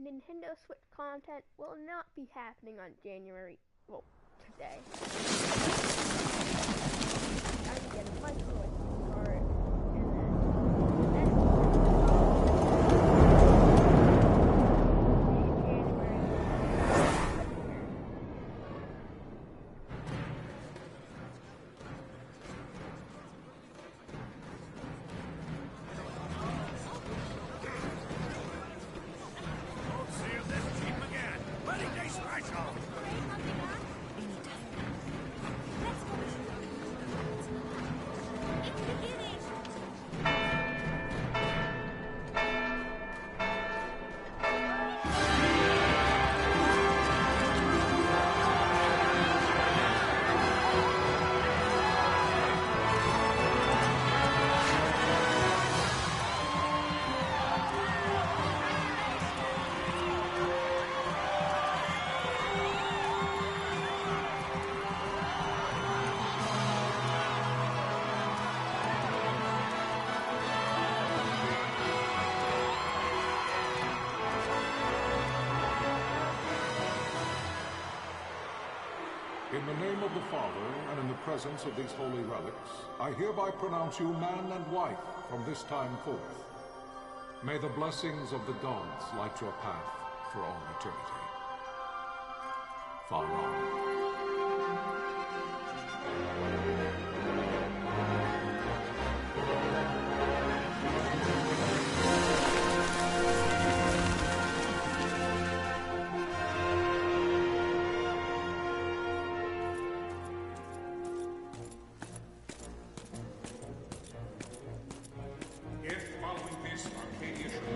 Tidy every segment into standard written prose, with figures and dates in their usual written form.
Nintendo Switch content will not be happening on January, well, today. I can get a micro SD card, and then January. In the name of the Father, and in the presence of these holy relics, I hereby pronounce you man and wife from this time forth. May the blessings of the gods light your path for all eternity. Far on.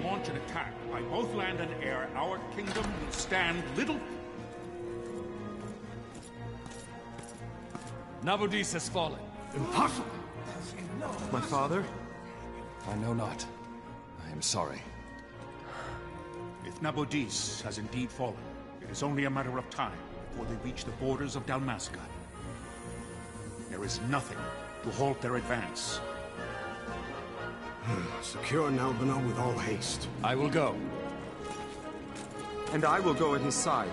Launch an attack by both land and air, our kingdom will stand little... Nabudis has fallen. Impossible! My father? I know not. I am sorry. If Nabudis has indeed fallen, it is only a matter of time before they reach the borders of Dalmasca. There is nothing to halt their advance. Secure Nalbina with all haste. I will go. And I will go at his side.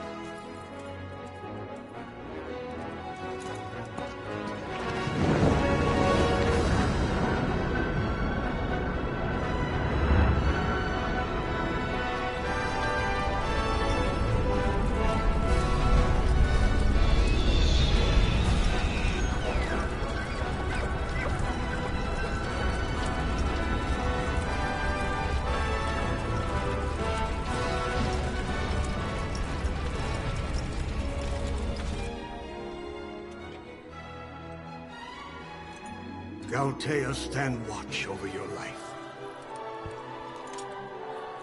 Galtea, stand watch over your life.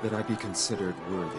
That I be considered worthy.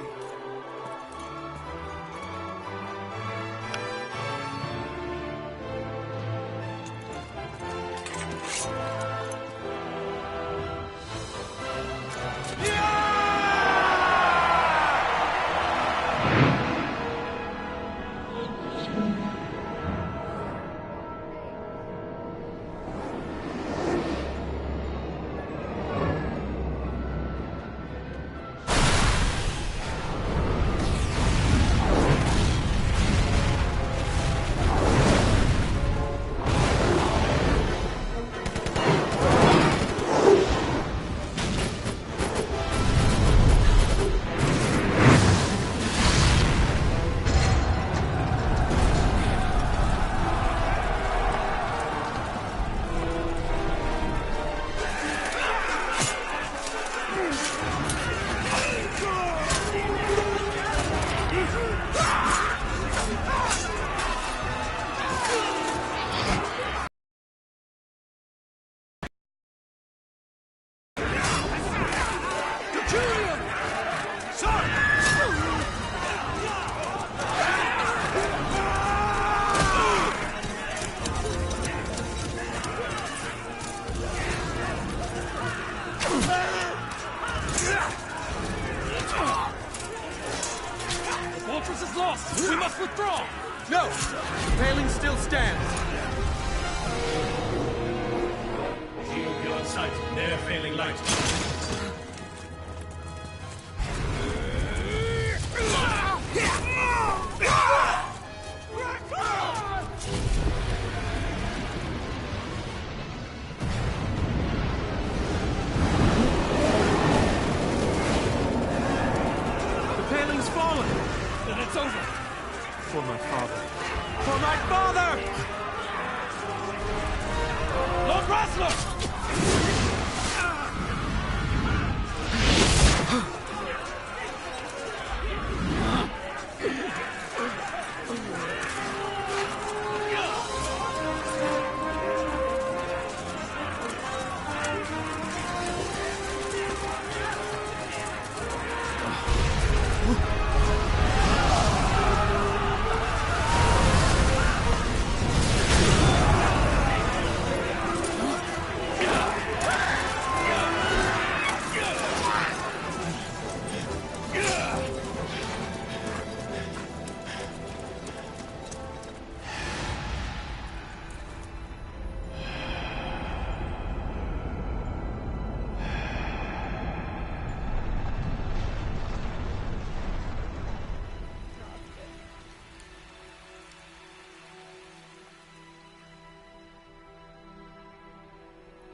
We must withdraw! No! Paling still stands! Shield beyond sight, ne'er failing light. It's over! For my father. For my father! Lord Rosler!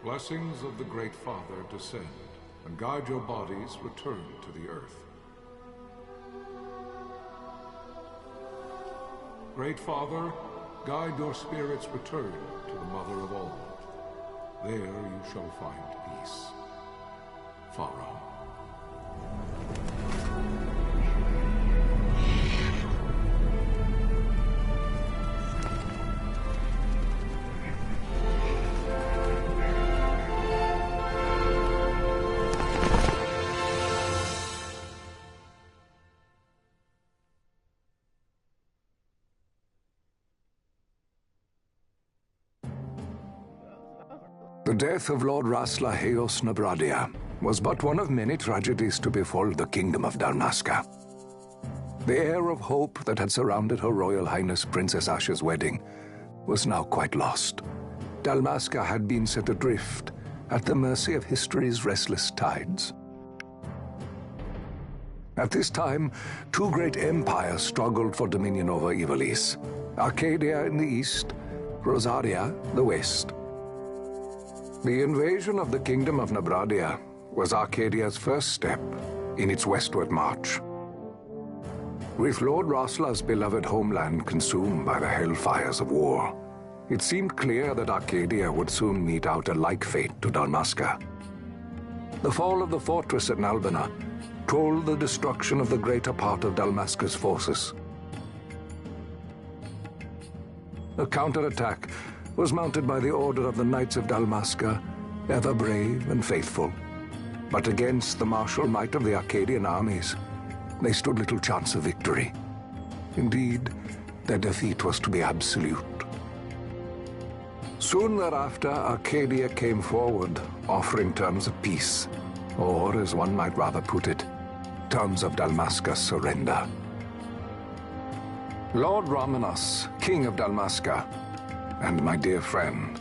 Blessings of the Great Father descend, and guide your bodies return to the earth. Great Father, guide your spirits return to the Mother of all. There you shall find peace. Pharaoh. The death of Lord Rasla Heos Nabradia was but one of many tragedies to befall the Kingdom of Dalmasca. The air of hope that had surrounded Her Royal Highness Princess Asha's wedding was now quite lost. Dalmasca had been set adrift at the mercy of history's restless tides. At this time, two great empires struggled for dominion over Ivalice: Arcadia in the east, Rosaria the west. The invasion of the Kingdom of Nabradia was Arcadia's first step in its westward march. With Lord Rasla's beloved homeland consumed by the hellfires of war, it seemed clear that Arcadia would soon mete out a like fate to Dalmasca. The fall of the fortress at Nalbina told the destruction of the greater part of Dalmasca's forces. A counterattack was mounted by the order of the Knights of Dalmasca, ever brave and faithful. But against the martial might of the Arcadian armies, they stood little chance of victory. Indeed, their defeat was to be absolute. Soon thereafter, Arcadia came forward, offering terms of peace, or, as one might rather put it, terms of Dalmasca's surrender. Lord Ramenas, King of Dalmasca, and my dear friend,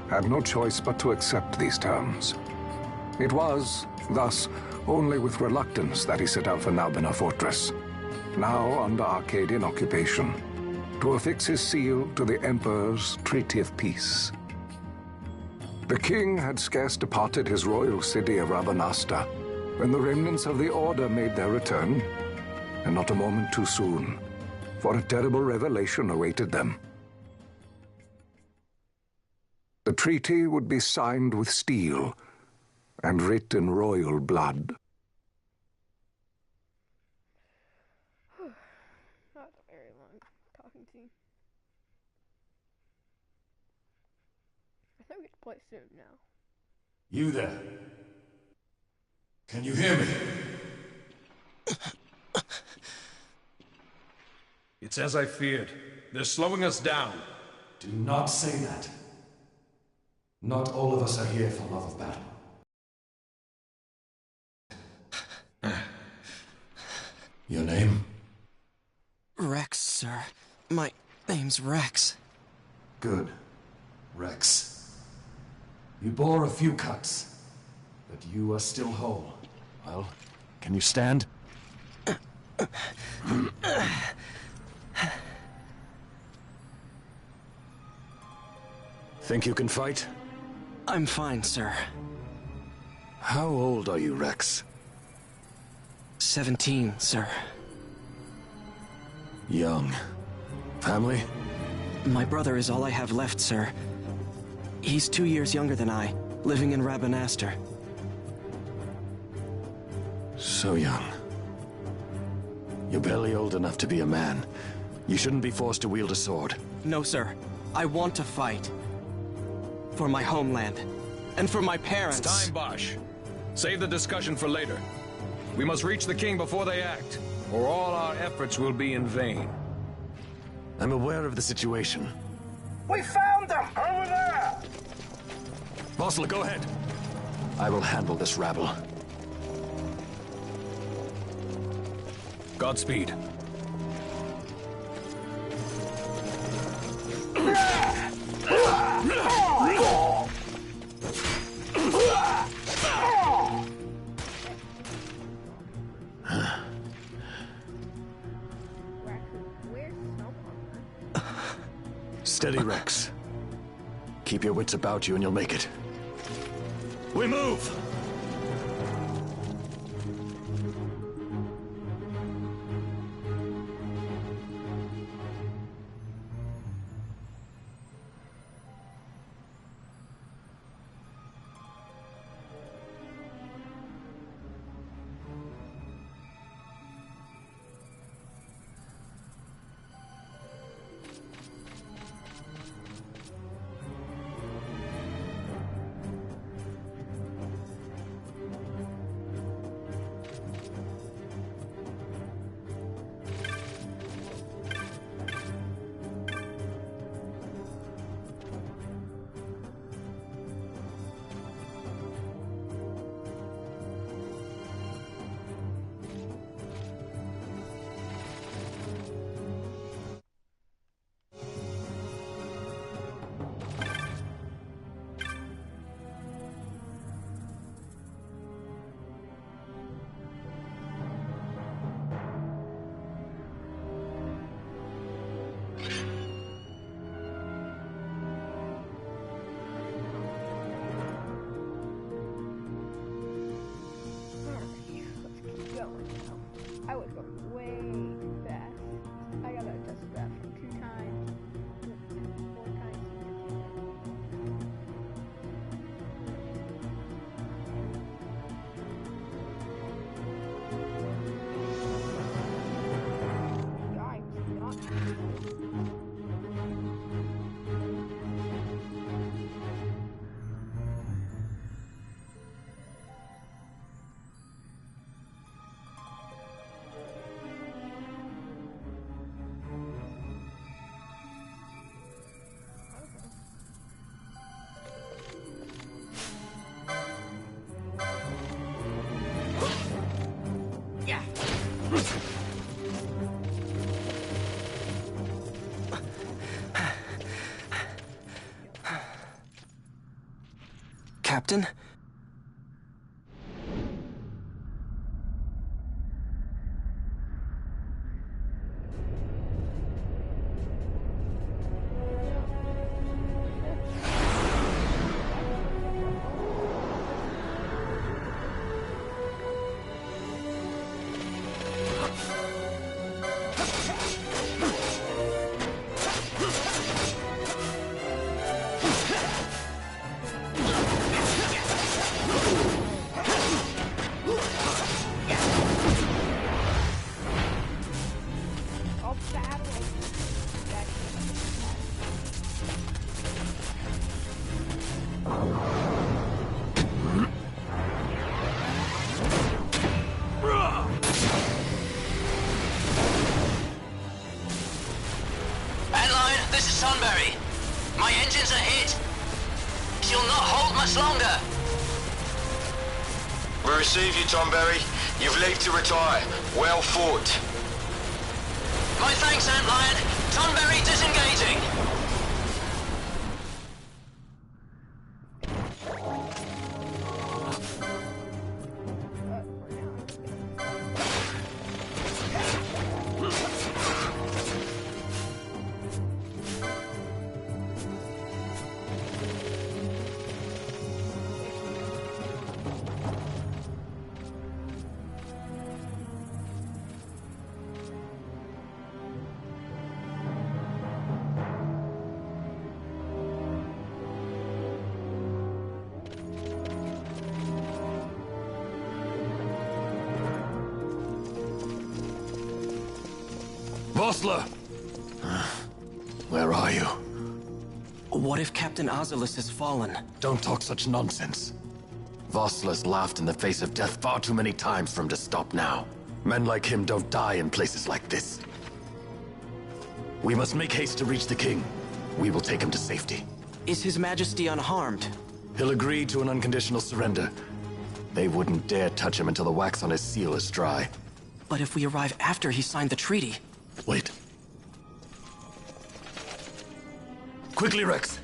had no choice but to accept these terms. It was, thus, only with reluctance that he set out for Nalbina Fortress, now under Arcadian occupation, to affix his seal to the Emperor's Treaty of Peace. The king had scarce departed his royal city of Rabanasta when the remnants of the Order made their return, and not a moment too soon, for a terrible revelation awaited them. The treaty would be signed with steel and writ in royal blood. That was a very long talking scene. I think we get to play soon now. You there? Can you hear me? It's as I feared. They're slowing us down. Do not say that. Not all of us are here for love of battle. Your name? Rex, sir. My name's Rex. Good. Rex. You bore a few cuts, but you are still whole. Well, can you stand? Think you can fight? I'm fine, sir. How old are you, Rex? 17, sir. Young. Family? My brother is all I have left, sir. He's 2 years younger than I, living in Rabanastre. So young. You're barely old enough to be a man. You shouldn't be forced to wield a sword. No, sir. I want to fight. For my homeland. And for my parents. It's time, Bosch. Save the discussion for later. We must reach the king before they act, or all our efforts will be in vain. I'm aware of the situation. We found them! Over there! Mossler, go ahead. I will handle this rabble. Godspeed. Steady, Rex. Keep your wits about you and you'll make it. We move! I was going way too fast. I gotta adjust that from 2 times to 4 times. Guy was not. Captain? My engines are hit. She'll not hold much longer. We receive you, Tonberry. You've leave to retire. Well fought. My thanks, Antlion. Tonberry disengaging. Vossler! Where are you? What if Captain Azelus has fallen? Don't talk such nonsense. Vossler's laughed in the face of death far too many times for him to stop now. Men like him don't die in places like this. We must make haste to reach the king. We will take him to safety. Is His Majesty unharmed? He'll agree to an unconditional surrender. They wouldn't dare touch him until the wax on his seal is dry. But if we arrive after he signed the treaty... Wait. Quickly, Rex!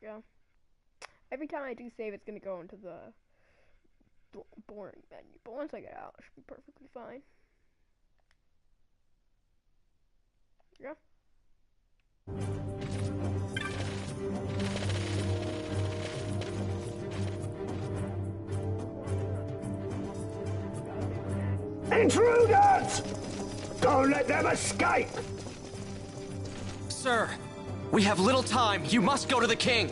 Yeah. Every time I do save, it's gonna go into the boring menu. But once I get out, it should be perfectly fine. Yeah. Intruders! Don't let them escape! Sir, we have little time. You must go to the king.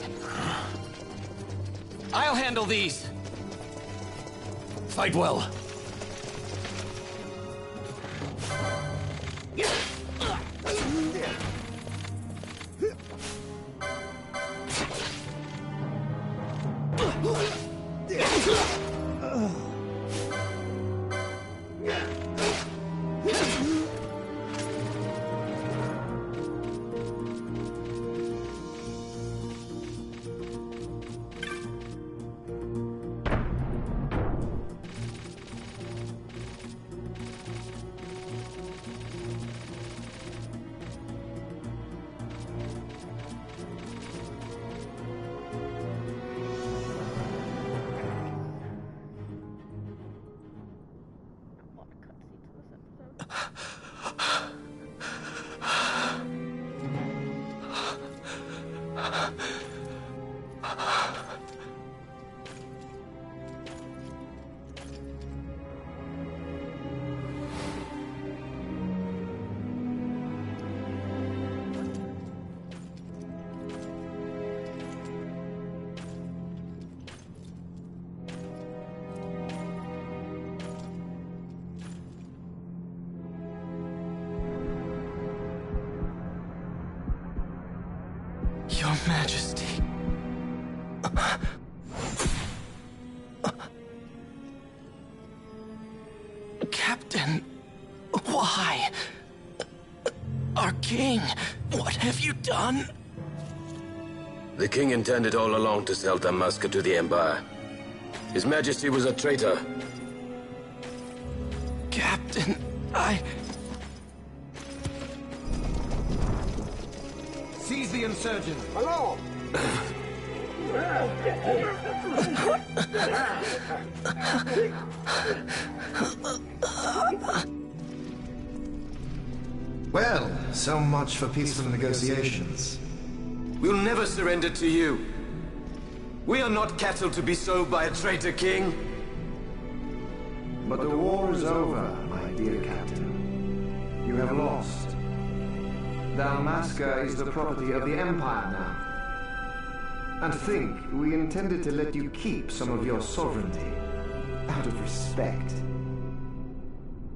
I'll handle these. Fight well. Your Majesty. Captain, why? Our king, what have you done? The king intended all along to sell Damascus to the Empire. His Majesty was a traitor. Captain, Seize the insurgent! Along! Well, so much for peaceful negotiations. We'll never surrender to you. We are not cattle to be sold by a traitor king. But the war is over, my dear Captain. You have lost. Dalmasca is the property of the Empire now. And to think, we intended to let you keep some of your sovereignty, out of respect.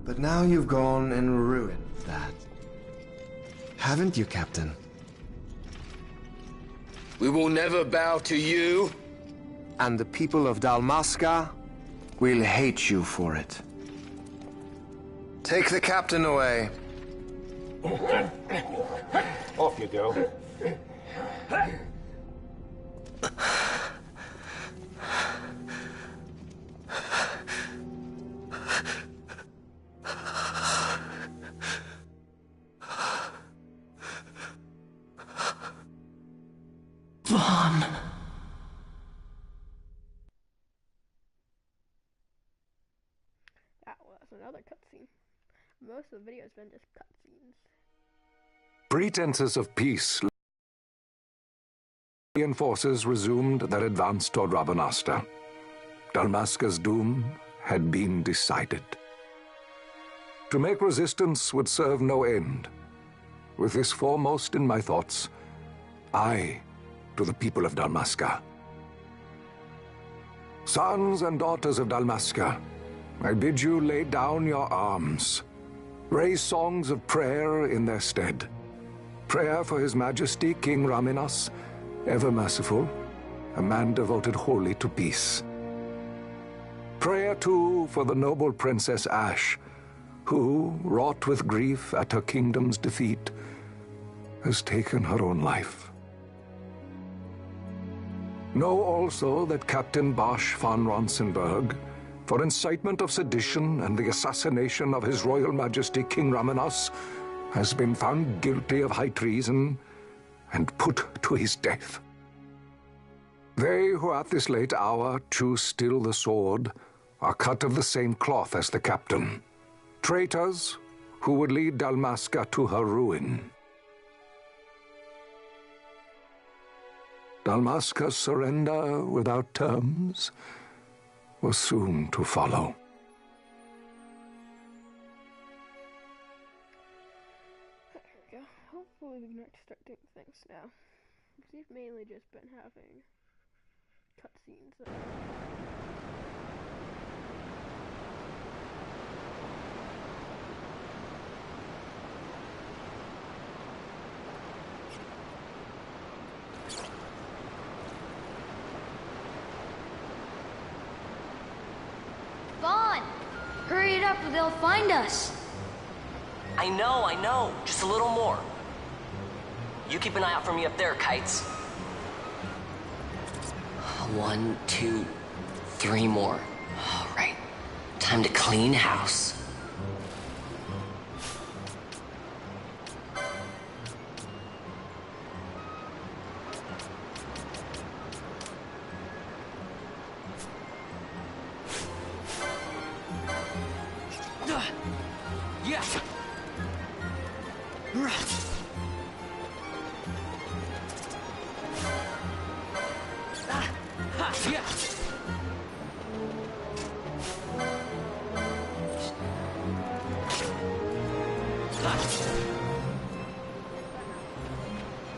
But now you've gone and ruined that. Haven't you, Captain? We will never bow to you. And the people of Dalmasca will hate you for it. Take the captain away. Off you go. Vaughn. Well, that's another cutscene. Most of the video has been just cutscenes. Pretenses of peace. Alien forces resumed their advance toward Rabanasta. Dalmasca's doom had been decided. To make resistance would serve no end. With this foremost in my thoughts, I, to the people of Dalmasca. Sons and daughters of Dalmasca, I bid you lay down your arms. Raise songs of prayer in their stead. Prayer for His Majesty King Raminas, ever merciful, a man devoted wholly to peace. Prayer, too, for the noble Princess Ash, who, wrought with grief at her kingdom's defeat, has taken her own life. Know also that Captain Bosch von Ronsenberg, for incitement of sedition and the assassination of His Royal Majesty King Raminas, has been found guilty of high treason and put to his death. They who at this late hour choose still the sword are cut of the same cloth as the captain. Traitors who would lead Dalmasca to her ruin. Dalmasca's surrender without terms was soon to follow. There we go. Hopefully we can start doing things now. Because we've mainly just been having cutscenes. Vaughn! Hurry it up or they'll find us! I know. Just a little more. You keep an eye out for me up there, Kites. 1, 2, 3 more. All right. Time to clean house.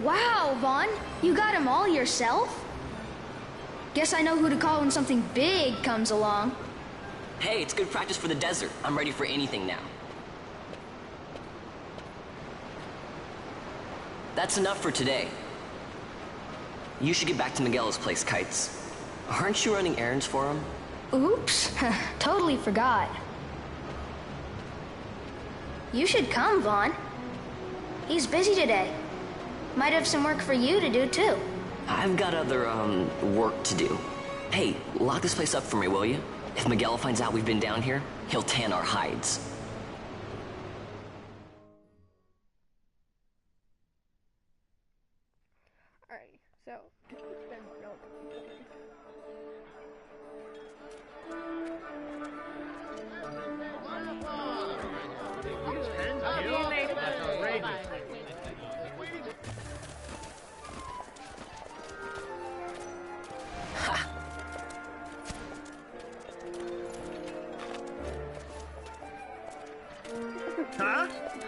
Wow, Vaughn, you got them all yourself? Guess I know who to call when something big comes along. Hey, it's good practice for the desert. I'm ready for anything now. That's enough for today. You should get back to Miguel's place, Kites. Aren't you running errands for him? Oops, totally forgot. You should come, Vaughn. He's busy today. Might have some work for you to do, too. I've got other, work to do. Hey, lock this place up for me, will you? If Miguel finds out we've been down here, he'll tan our hides. Alrighty, so it's been relatively boring.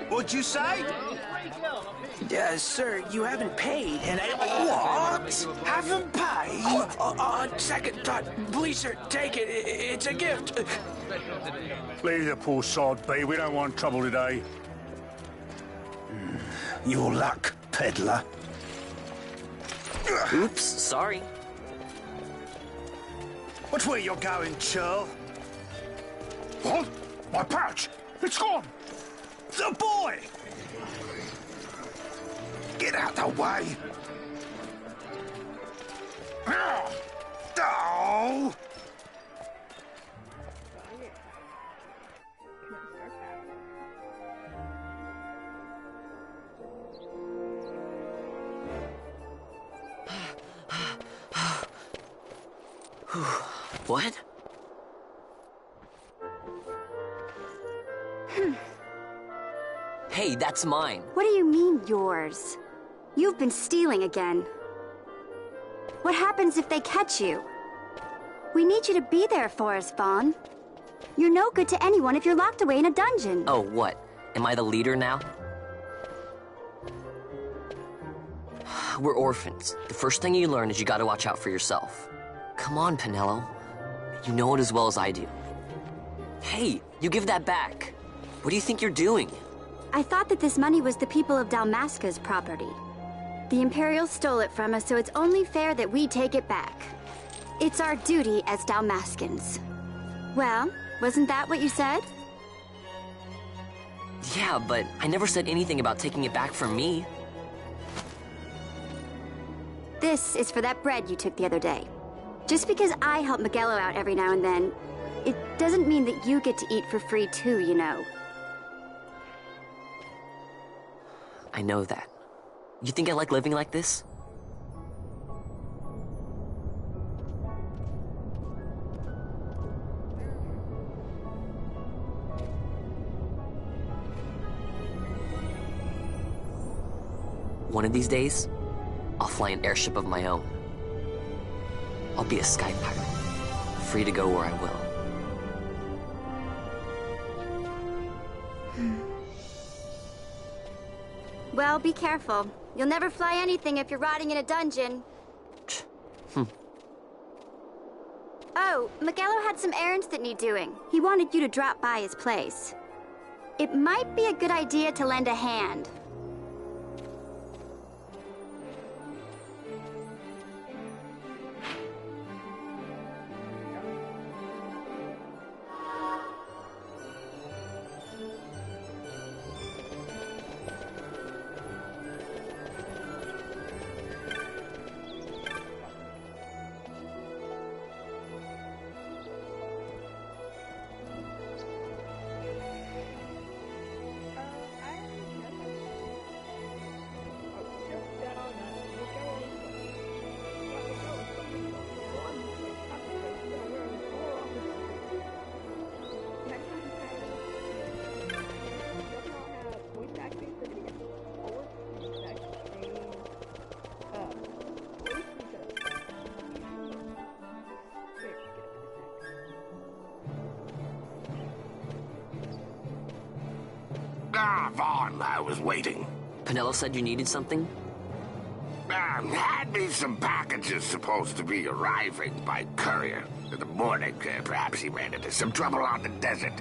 What'd you say? Sir, you haven't paid, and I... What? Haven't paid? On second thought, please, sir, take it. It's a gift. Leave the poor sod be. We don't want trouble today. Your luck, peddler. Oops, sorry. Watch where you're going, churl. What? My pouch! It's gone! The boy! Get out the way! Oh! What? Hey, that's mine. What do you mean, yours? You've been stealing again. What happens if they catch you? We need you to be there for us, Vaughn. You're no good to anyone if you're locked away in a dungeon. Oh, what? Am I the leader now? We're orphans. The first thing you learn is you gotta watch out for yourself. Come on, Pinello. You know it as well as I do. Hey, you give that back. What do you think you're doing? I thought that this money was the people of Dalmasca's property. The Imperials stole it from us, so it's only fair that we take it back. It's our duty as Dalmascans. Well, wasn't that what you said? Yeah, but I never said anything about taking it back from me. This is for that bread you took the other day. Just because I help Miguelo out every now and then, it doesn't mean that you get to eat for free too, you know. I know that. You think I like living like this? One of these days, I'll fly an airship of my own. I'll be a sky pirate, free to go where I will. Well, be careful. You'll never fly anything if you're rotting in a dungeon. Oh, Miguelo had some errands that need doing. He wanted you to drop by his place. It might be a good idea to lend a hand. Ah, Vaughn, I was waiting. Pinello said you needed something? Had me some packages supposed to be arriving by courier in the morning. Perhaps he ran into some trouble on the desert.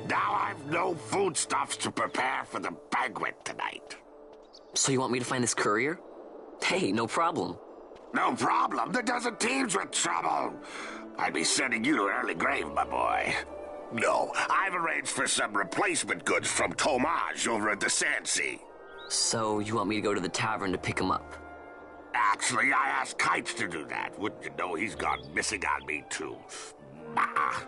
Now I've no foodstuffs to prepare for the banquet tonight. So you want me to find this courier? Hey, no problem. No problem. The desert teems with trouble. I'd be sending you to an early grave, my boy. No, I've arranged for some replacement goods from Tomage over at the Sandsea. So you want me to go to the tavern to pick him up? Actually, I asked Kites to do that. Wouldn't you know he's gone missing on me, too. I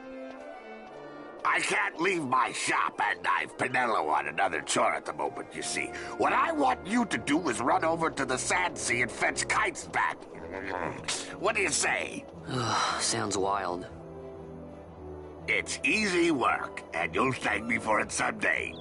can't leave my shop, and I've Pinello on another chore at the moment, you see. What I want you to do is run over to the Sandsea and fetch Kites back. What do you say? Sounds wild. It's easy work, and you'll thank me for it someday.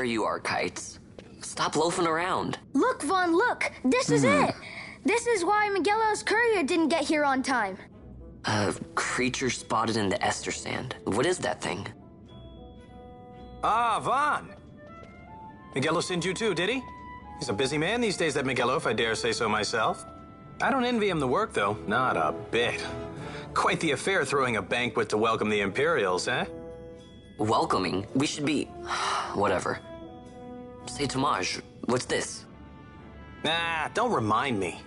you are, Kites. Stop loafing around. Look, Vaughn, look! This is it! This is why Miguelo's courier didn't get here on time. A creature spotted in the Ester sand. What is that thing? Ah, Vaughn! Miguelo sent you too, did he? He's a busy man these days, that Miguelo, if I dare say so myself. I don't envy him the work, though. Not a bit. Quite the affair throwing a banquet to welcome the Imperials, eh? Welcoming? We should be... whatever. Say, Tomaj, what's this? Nah, don't remind me.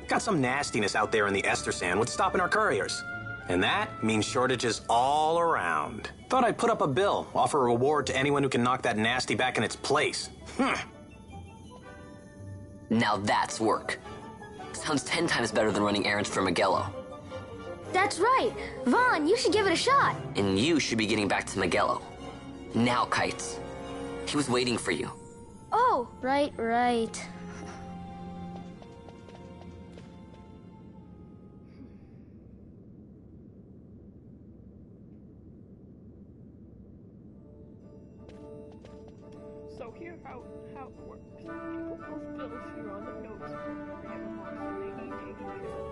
Got some nastiness out there in the Ester sand. What's stopping our couriers? And that means shortages all around. Thought I'd put up a bill, offer a reward to anyone who can knock that nasty back in its place. Now that's work. Sounds 10 times better than running errands for Miguelo. That's right. Vaughn, you should give it a shot. And you should be getting back to Miguelo. Now, Kites. He was waiting for you. Oh, right. So here's how it works. People post bills here on the notes. They have a monster they need taken care of.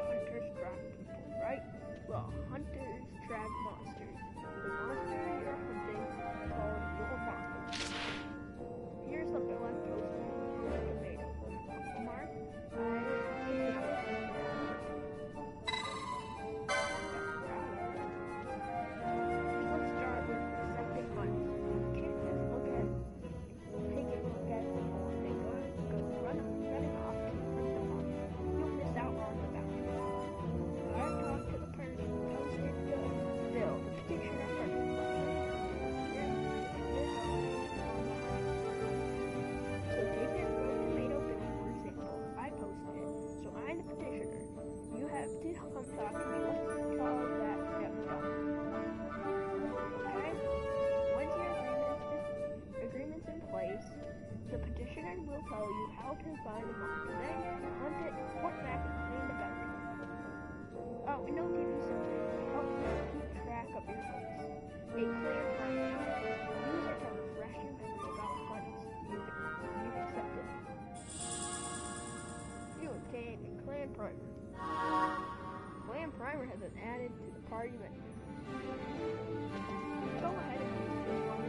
Hunters track people, right? Well, hunters track monsters. The monster you're hunting is called your monster. Here's the bill I'm posting. Tomato. Mark. Let's start with accepting money. You can't just look at, take a look at people and think, oh, go running off to hunt them off. You'll miss out on the value. I talked to the person who posted the bill, the petitioner person. So take this road tomato bill, for example. I posted it, so I'm the petitioner. You have to come talk to me. Let's call that step done. Okay? Once your agreement's in place, the petitioner will tell you how to find the monster. Then you hunt it, report back, and claim the bounty. Oh, and they'll give you something to help you keep track of your hunts. A clear primer. Use it to refresh your memory about hunts you've accepted. You obtain a clan primer. Clan primer has been added to the party menu. Go ahead and use this one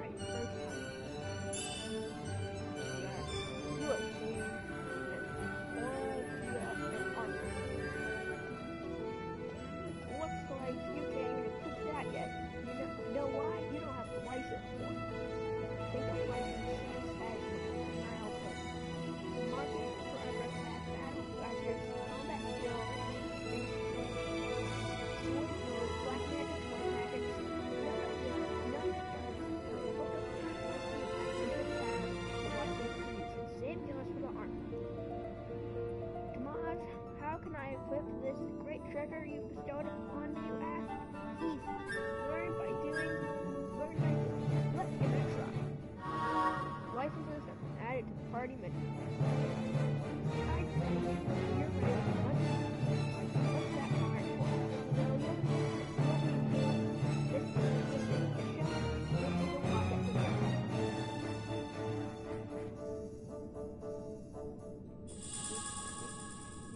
right first time. You obtain armor. Looks like you can't even equip that yet. You know why? You don't have the license for it. Think of license as milestone. Marking progress at battle, glasses, combat skills, black magic, white magic, same goes for the armor. Tomaj, how can I equip this great treasure you bestowed upon me, you ask? Easy. Learn by doing. Let's give it a try. Licenses have been added to the party menu. You're ready. What's that mark for?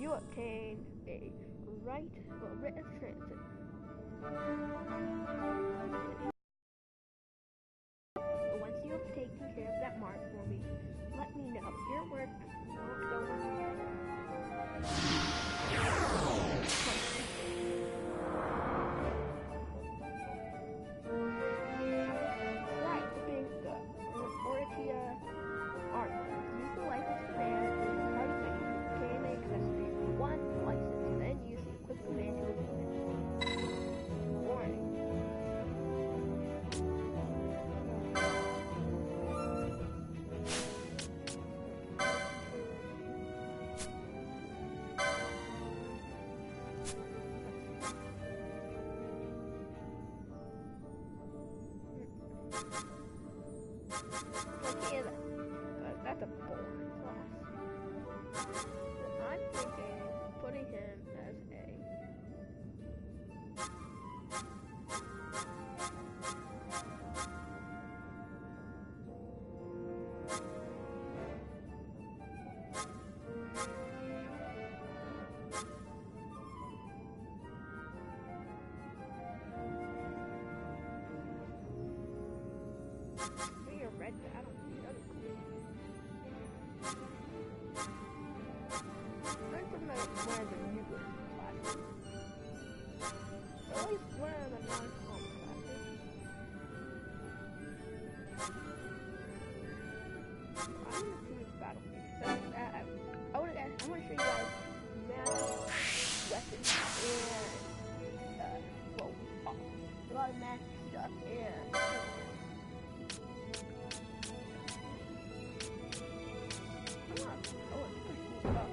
You obtain a writ of transit. Once you have taken care of that mark for me, let me know. Your work won't go unnoticed. Right, opening the Oratia armor. Use the license command in the party menu to obtain an accessory for one license, then use the equip command to equip it. Warning. Okay, that's a boring class. I'm thinking putting him as a red battlefield. That'd be cool. Learn from one of the newer classes. Or at least one of the non-common classes. I'm gonna see this battlefield. I want to show you guys magic weapons and well, a lot of magic stuff and pretty cool stuff.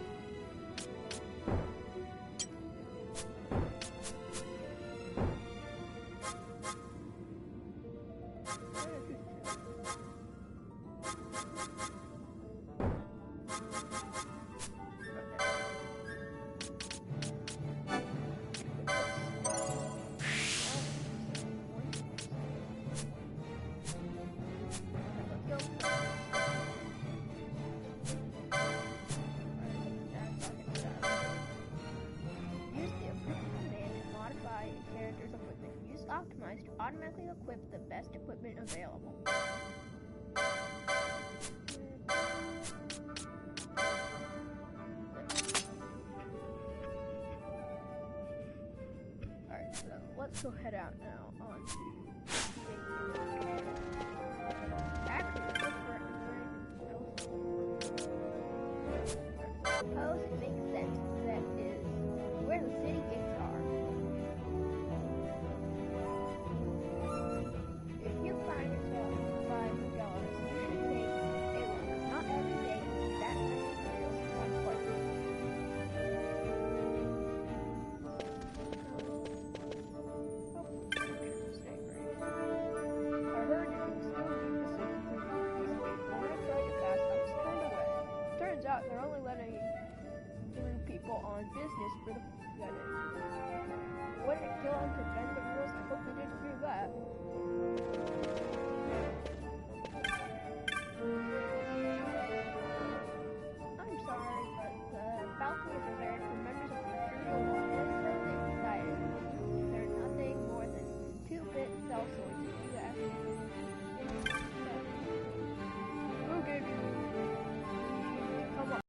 Optimized to automatically equip the best equipment available. Alright, so let's go head out now on to actually suppose it makes sense that is where the city gates are. If you find yourself by Magellan, you should take a look. Not every day you see that many materials in one place. I heard you can still leave the city through these gates. When I tried to pass, I was turned away. Turns out they're only letting through people on business for the Wouldn't it kill him to bend the rules? I hope he didn't do that. I'm sorry, but the balcony is reserved for members of the Imperial Royal Society. They're nothing more than 2-bit celsoids, if you ask me. Who gave you? Come on.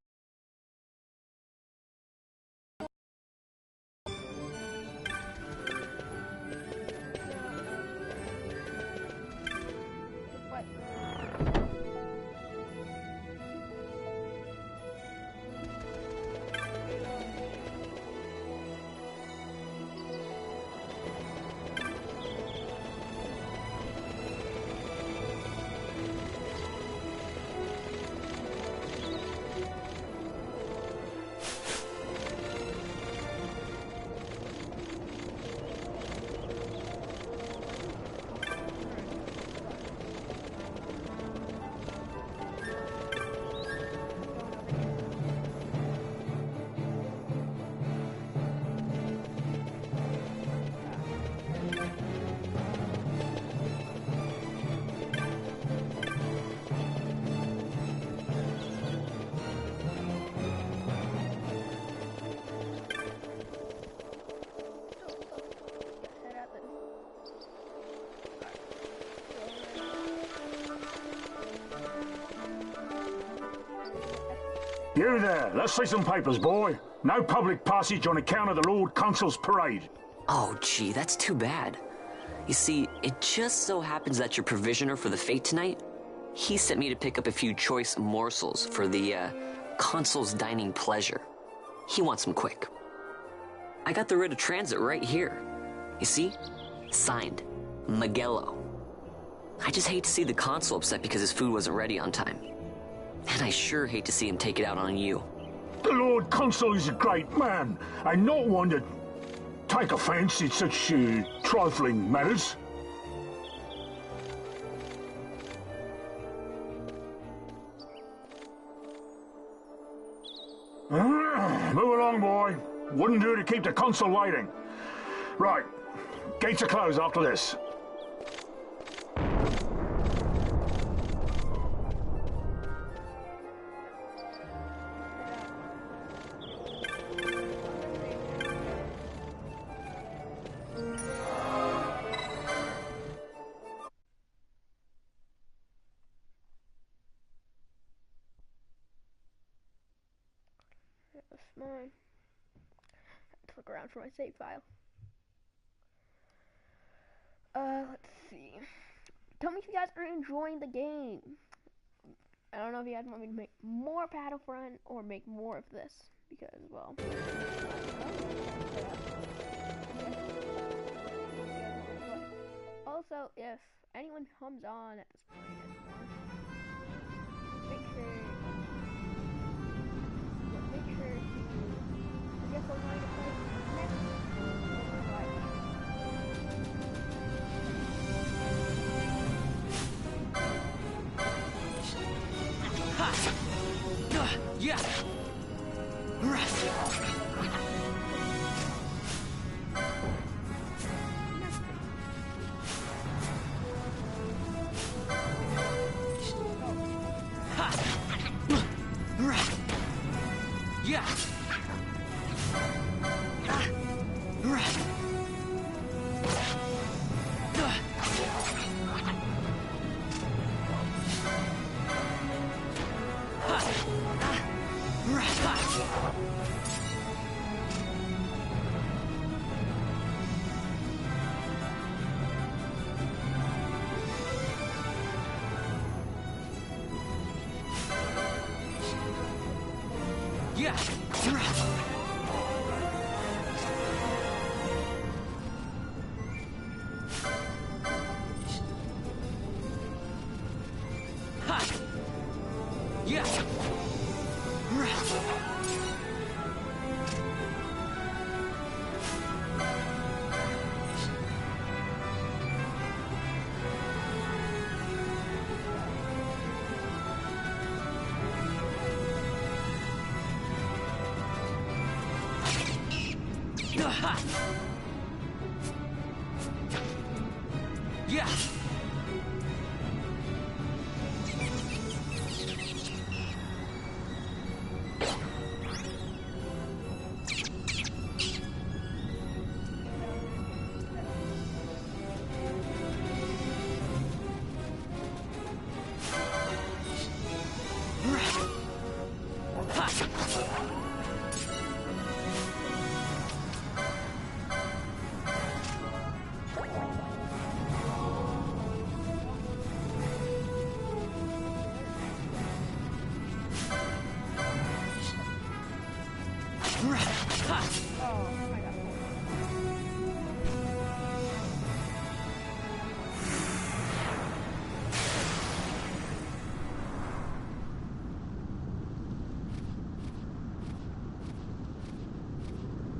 You there, let's see some papers, boy. No public passage on account of the Lord Consul's parade. Oh, gee, that's too bad. You see, it just so happens that your provisioner for the fete tonight, he sent me to pick up a few choice morsels for the, Consul's dining pleasure. He wants them quick. I got the writ of transit right here. You see? Signed, Magello. I just hate to see the Consul upset because his food wasn't ready on time. And I sure hate to see him take it out on you. The Lord Consul is a great man, and not one to take offence in such trifling matters. Move along, boy. Wouldn't do to keep the Consul waiting. Right, gates are closed after this. mine. Have to look around for my save file. Let's see. Tell me if you guys are enjoying the game. I don't know if you guys want me to make more Battlefront or make more of this, because, well... Also, if anyone comes on at this point anymore, make sure to suggest what I'm going to play next. Yeah.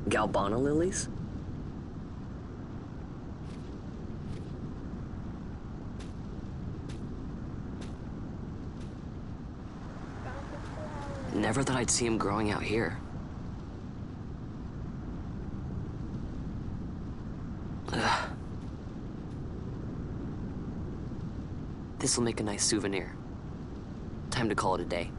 Galbana lilies? Never thought I'd see him growing out here. Ugh. This'll make a nice souvenir. Time to call it a day.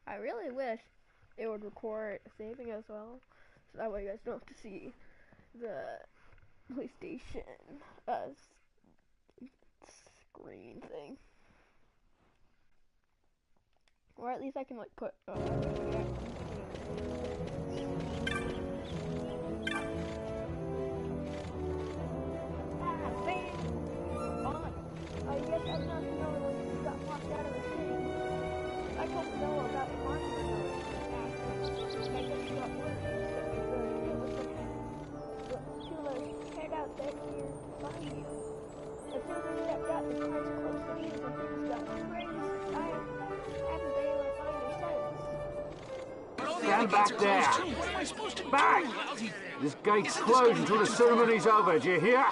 I really wish it would record saving as well, so that way you guys don't have to see the PlayStation screen thing. Or at least I can like put Stand back there. Back! This gate's closed until the ceremony's over, do you hear?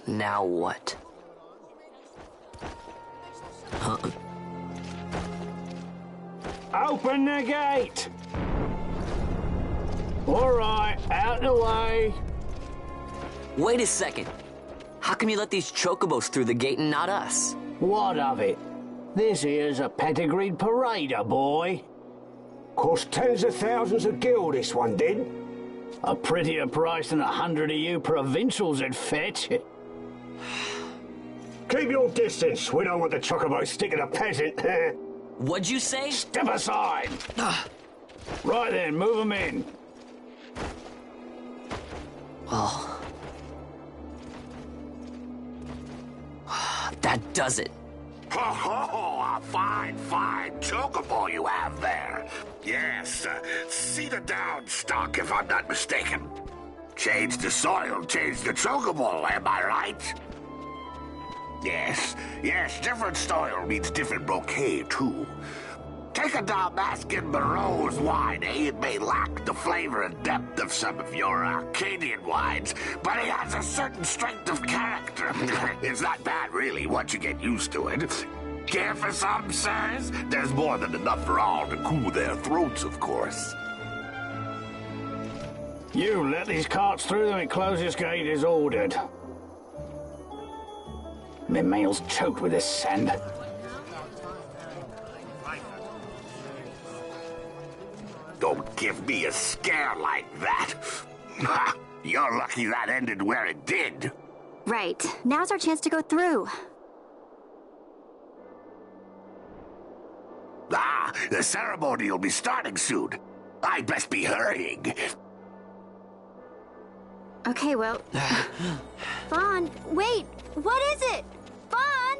Now what? Open the gate! All right, out the way. Wait a second. How come you let these chocobos through the gate and not us? What of it? This here's a pedigreed parader, boy. Cost tens of thousands of gil, this one did. A prettier price than 100 of you provincials would fetch. Keep your distance. We don't want the chocobo sticking a peasant. What'd you say? Step aside. Right then, move them in. Well... that does it. Oh, a fine chocobo you have there. Yes, cedar down stock, if I'm not mistaken. Change the soil, change the chocobo, am I right? Yes, different soil means different bouquet, too. Take a Dalmascan Barrow's wine, It may lack the flavor and depth of some of your Arcadian wines, but it has a certain strength of character. It's not bad, really, once you get used to it. Care for some, sirs? There's more than enough for all to cool their throats, of course. You let these carts through and close this gate as ordered. My mail's choked with this sand. Don't give me a scare like that. You're lucky that ended where it did. Right. Now's our chance to go through. The ceremony will be starting soon. I'd best be hurrying. Okay, well... Fawn, wait! What is it? Fawn!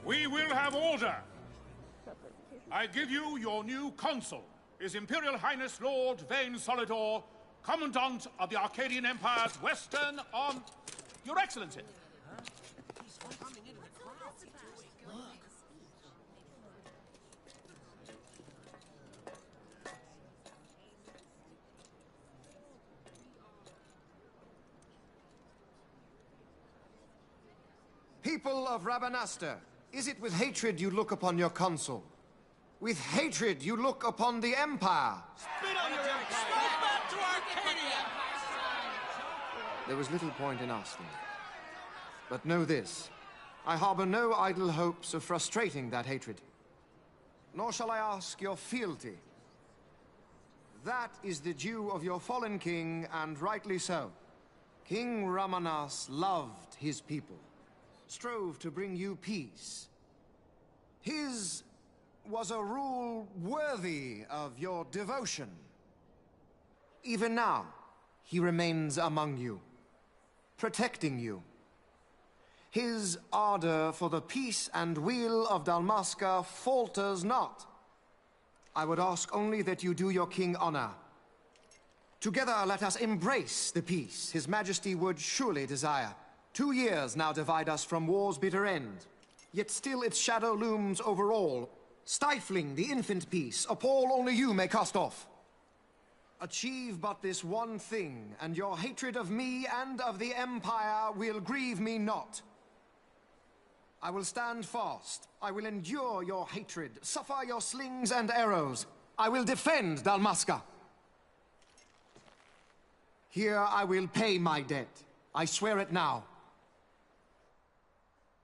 We will have order. I give you your new consul, His Imperial Highness Lord Vane Solidor, Commandant of the Arcadian Empire's Western on... Your Excellency. People of Rabanastre, is it with hatred you look upon your consul? With hatred you look upon the Empire? Spit on your empire! Go back to Arcadia! There was little point in asking. But know this, I harbor no idle hopes of frustrating that hatred. Nor shall I ask your fealty. That is the due of your fallen king, and rightly so. King Ramanas loved his people, strove to bring you peace. His was a rule worthy of your devotion. Even now, he remains among you, protecting you. His ardor for the peace and weal of Dalmasca falters not. I would ask only that you do your king honor. Together let us embrace the peace His Majesty would surely desire. 2 years now divide us from war's bitter end, yet still its shadow looms over all, stifling the infant peace a pall only you may cast off. Achieve but this one thing, and your hatred of me and of the Empire will grieve me not. I will stand fast. I will endure your hatred, suffer your slings and arrows. I will defend Dalmasca. Here I will pay my debt. I swear it now.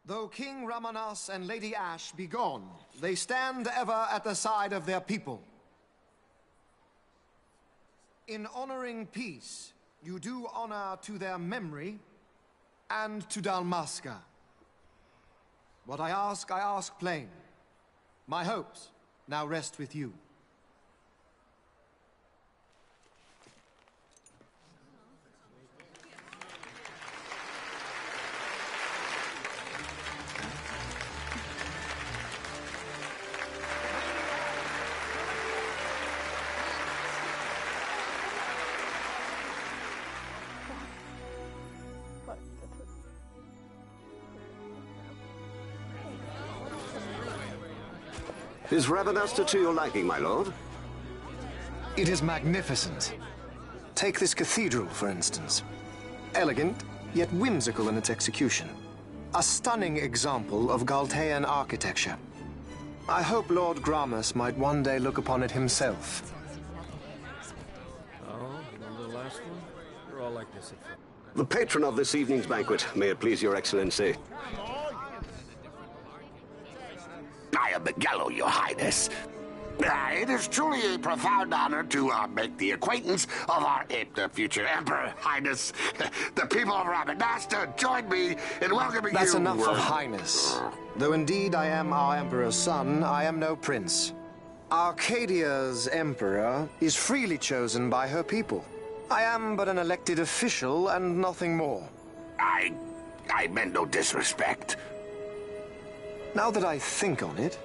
Though King Ramanas and Lady Ash be gone, they stand ever at the side of their people. In honoring peace, you do honor to their memory and to Dalmasca. What I ask plain. My hopes now rest with you. Is Rabanasta to your liking, my lord? It is magnificent. Take this cathedral, for instance. Elegant, yet whimsical in its execution. A stunning example of Galtean architecture. I hope Lord Gramus might one day look upon it himself. Oh, remember the last one? You're all like this at first. The patron of this evening's banquet, may it please your excellency. I am Miguelo, your highness. It is truly a profound honor to make the acquaintance of our future emperor, highness. The people of Rabanasta join me in welcoming you. That's enough of highness. Though indeed I am our emperor's son, I am no prince. Arcadia's emperor is freely chosen by her people. I am but an elected official and nothing more. I meant no disrespect. Now that I think on it,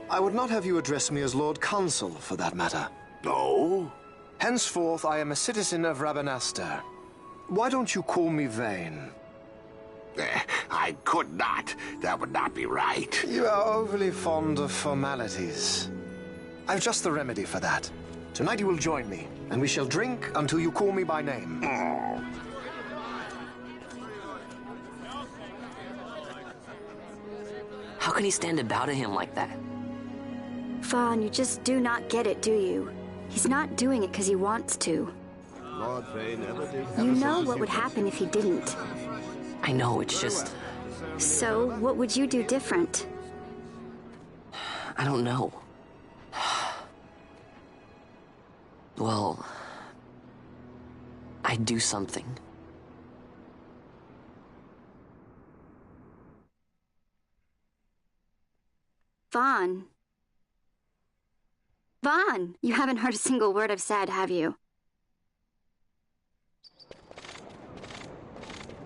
I would not have you address me as Lord Consul, for that matter. No? Henceforth, I am a citizen of Rabanasta. Why don't you call me Vane? I could not. That would not be right. You are overly fond of formalities. I've just the remedy for that. Tonight you will join me, and we shall drink until you call me by name. Oh. How can he stand about to him like that? Fawn, you just do not get it, do you? He's not doing it because he wants to. Lord Vane never did. You know what would happen if he didn't. I know, it's just... So, what would you do different? I don't know. Well... I'd do something. Vaughn. Vaughn! You haven't heard a single word I've said, have you?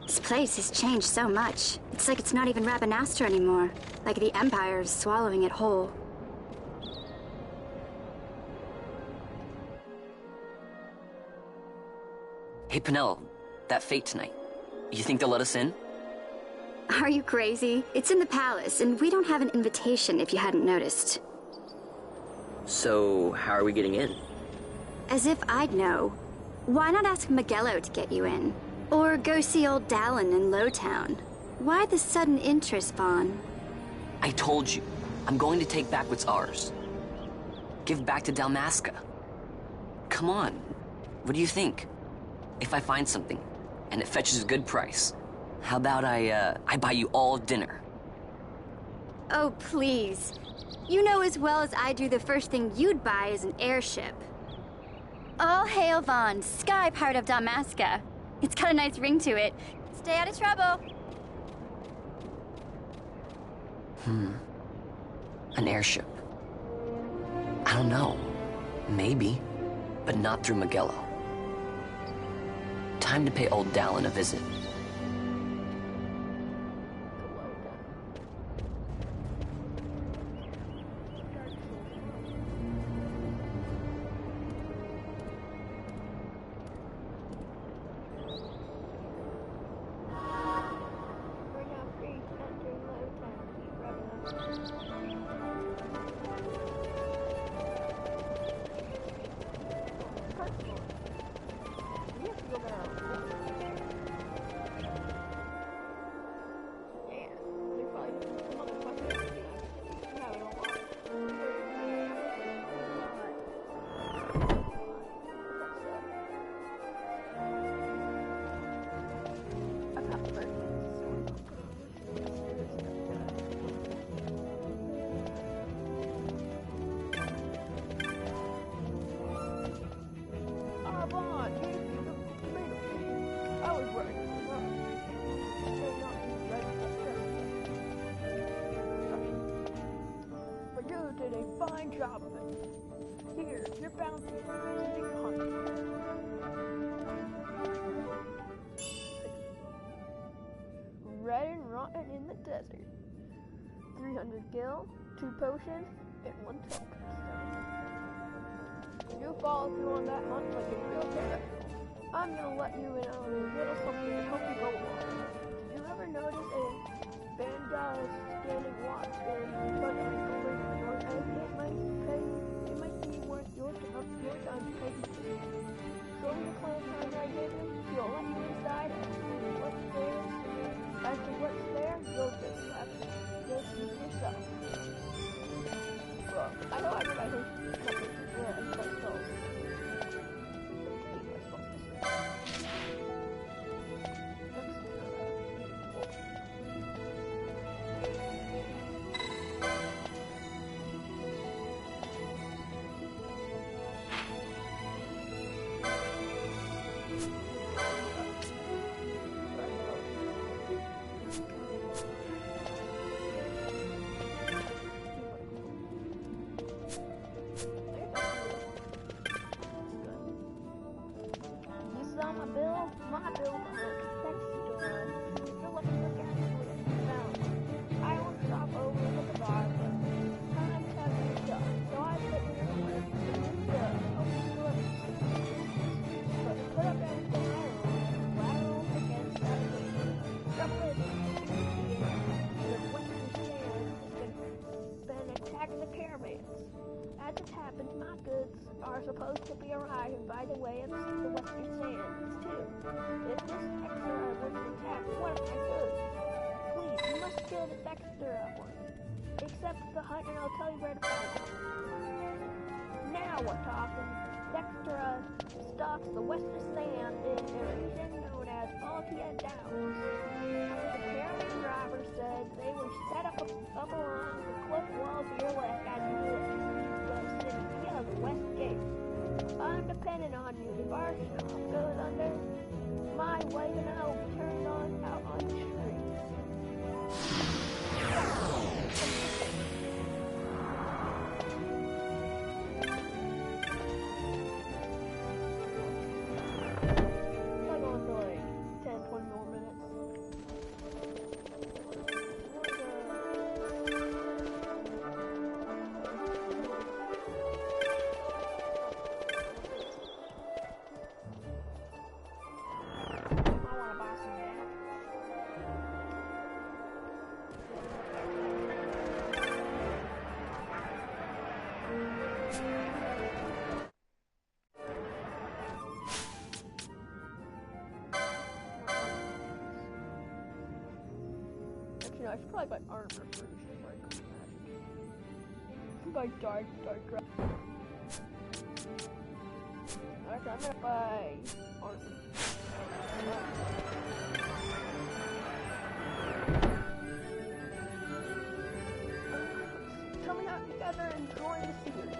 This place has changed so much. It's like it's not even Rabanasta anymore. Like the Empire is swallowing it whole. Hey, Penelo, that fete tonight. You think they'll let us in? Are you crazy? It's in the palace, and we don't have an invitation if you hadn't noticed. So, how are we getting in? As if I'd know. Why not ask Miguelo to get you in? Or go see old Dallin in Lowtown? Why the sudden interest, Vaughn? I told you, I'm going to take back what's ours. Give back to Dalmasca. Come on, what do you think? If I find something, and it fetches a good price, how about I buy you all dinner? Oh, please. You know as well as I do the first thing you'd buy is an airship. All hail Vaughn, sky part of Dalmasca. It's got a nice ring to it. Stay out of trouble. An airship. I don't know. Maybe. But not through Miguelo. Time to pay old Dallin a visit. fine job of it. Here, your bounty for keeping the hunt. Red and rotten in the desert. 300 gil, 2 potions, and 1 token. You follow through on that hunt like a real professional. I'm gonna let you in on a little something to help you go along. Did you ever notice a bandai standing watch in front of a building in your head? It might be worth your time to pay you. Show me the clan sign I gave you. He'll let you inside as to what's there, you'll just have to see yourself. Well, I know everybody thinks nothing is red, but so. My bill behind next door. If you're looking for gas, I won't stop over at the bar, but time to have your stuff. So I put it in the work but to put up everything I own, lateral against that thing. Trouble is, the western stand has been attacking the caravans. As it happens, my goods are supposed to be arriving by the way of the western sands, too. If this extra was attacked, what of my goods? Please, you must kill this extra one. Accept the hunt and I'll tell you where to find it. Now we're talking. Dexter stalks the western sand in a region known as Altia Downs. The caravan driver said they were set up along the cliff walls to your left as you live. The west gate. I'm depending on you. If our shop goes under, my wife and I will be turned on out on the street. I'm going for like 10, 20 more minutes. I should probably buy armor first before I go magic. Buy dark. Okay, I'm gonna buy armor. Coming out together and enjoying the series.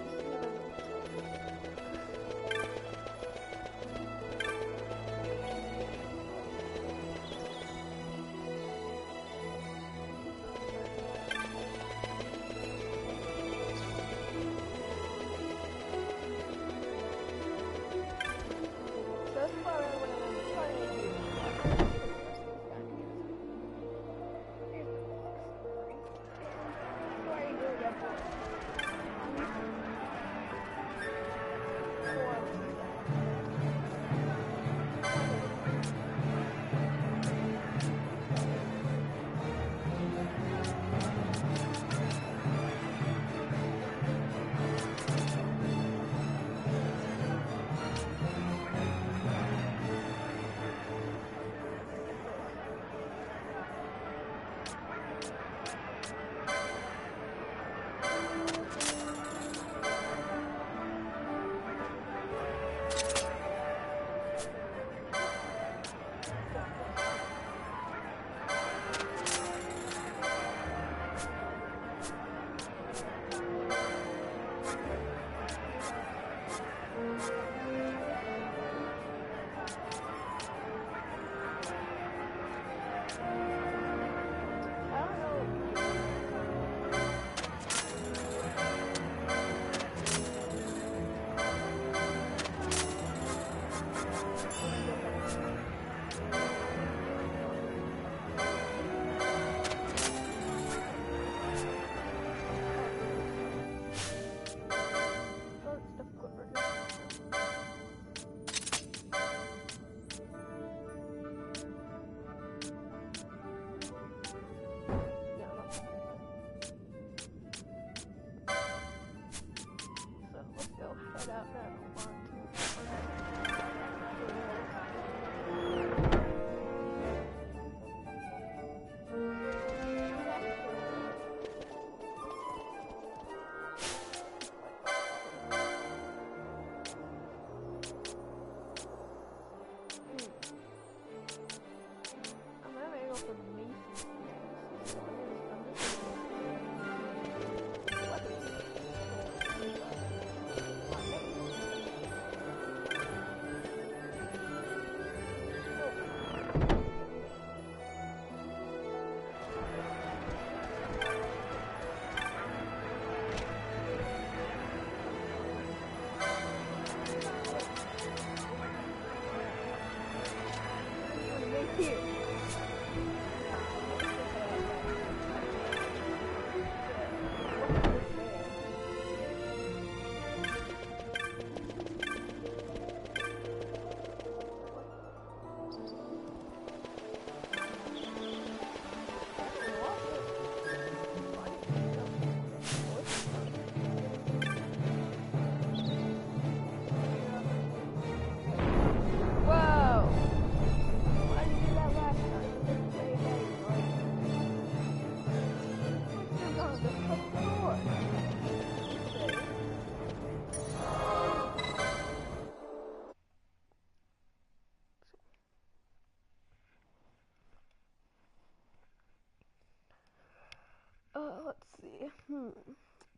let's see.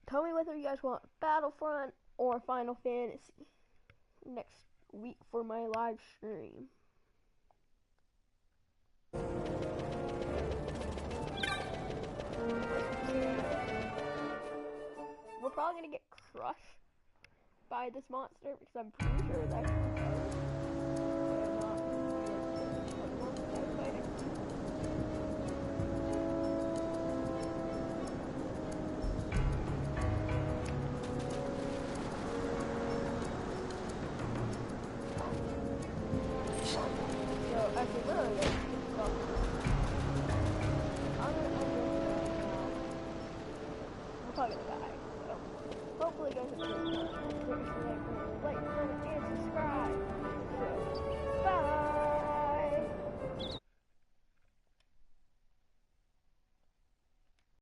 Tell me whether you guys want Battlefront or Final Fantasy next week for my live stream. We're probably gonna get crushed by this monster because I'm pretty sure that. Probably gonna die. So hopefully you guys enjoyed. Like, comment, and subscribe.